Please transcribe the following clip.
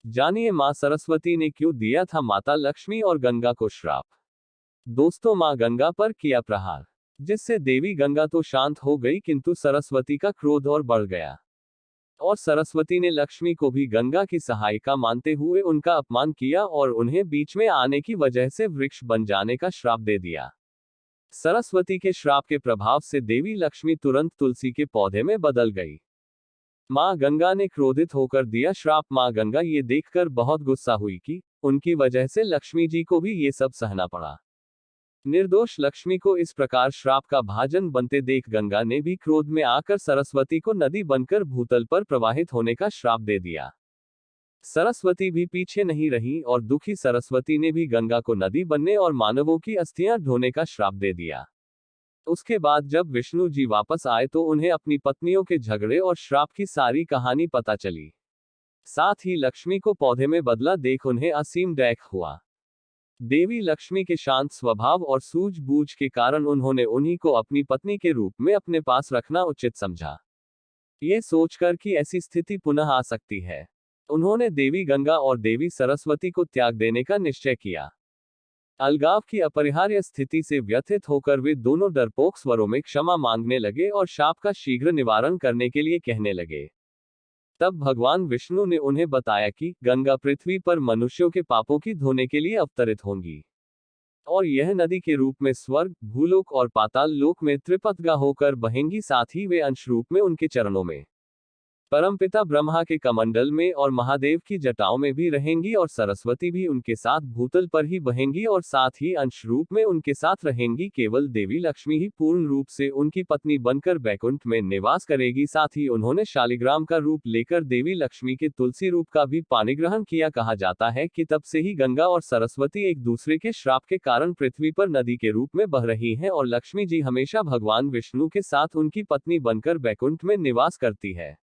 जानिए मां सरस्वती ने क्यों दिया था माता लक्ष्मी और गंगा को श्राप। दोस्तों, मां गंगा पर किया प्रहार, जिससे देवी गंगा तो शांत हो गई, किंतु सरस्वती का क्रोध और बढ़ गया। और सरस्वती ने लक्ष्मी को भी गंगा की सहायिका मानते हुए उनका अपमान किया और उन्हें बीच में आने की वजह से वृक्ष बन जाने का श्राप दे दिया। सरस्वती के श्राप के प्रभाव से देवी लक्ष्मी तुरंत तुलसी के पौधे में बदल गई। मां गंगा ने क्रोधित होकर दिया श्राप। मां गंगा ये देखकर बहुत गुस्सा हुई कि उनकी वजह से लक्ष्मी जी को भी ये सब सहना पड़ा। निर्दोष लक्ष्मी को इस प्रकार श्राप का भाजन बनते देख गंगा ने भी क्रोध में आकर सरस्वती को नदी बनकर भूतल पर प्रवाहित होने का श्राप दे दिया। सरस्वती भी पीछे नहीं रही और दुखी सरस्वती ने भी गंगा को नदी बनने और मानवों की अस्थियां ढोने का श्राप दे दिया। उसके बाद जब विष्णु जी वापस आए तो उन्हें अपनी पत्नियों के झगड़े और श्राप की सारी कहानी पता चली। साथ ही लक्ष्मी को पौधे में बदला देख उन्हें असीम दैख हुआ। देवी लक्ष्मी के शांत स्वभाव और सूझबूझ के कारण उन्होंने उन्हीं को अपनी पत्नी के रूप में अपने पास रखना उचित समझा। ये सोचकर कि ऐसी स्थिति पुनः आ सकती है, उन्होंने देवी गंगा और देवी सरस्वती को त्याग देने का निश्चय किया। अलगाव की अपरिहार्य स्थिति से व्यथित होकर वे दोनों डरपोक स्वरों में क्षमा मांगने लगे और शाप का शीघ्र निवारण करने के लिए कहने लगे। तब भगवान विष्णु ने उन्हें बताया कि गंगा पृथ्वी पर मनुष्यों के पापों की धोने के लिए अवतरित होंगी और यह नदी के रूप में स्वर्ग, भूलोक और पाताल लोक में त्रिपथगा होकर बहेंगी। साथ ही वे अंश रूप में उनके चरणों में, परमपिता ब्रह्मा के कमंडल में और महादेव की जटाओं में भी रहेंगी और सरस्वती भी उनके साथ भूतल पर ही बहेंगी और साथ ही अंश रूप में उनके साथ रहेंगी। केवल देवी लक्ष्मी ही पूर्ण रूप से उनकी पत्नी बनकर बैकुंठ में निवास करेगी। साथ ही उन्होंने शालिग्राम का रूप लेकर देवी लक्ष्मी के तुलसी रूप का भी पाणिग्रहण किया। कहा जाता है कि तब से ही गंगा और सरस्वती एक दूसरे के श्राप के कारण पृथ्वी पर नदी के रूप में बह रही हैं और लक्ष्मी जी हमेशा भगवान विष्णु के साथ उनकी पत्नी बनकर बैकुंठ में निवास करती है।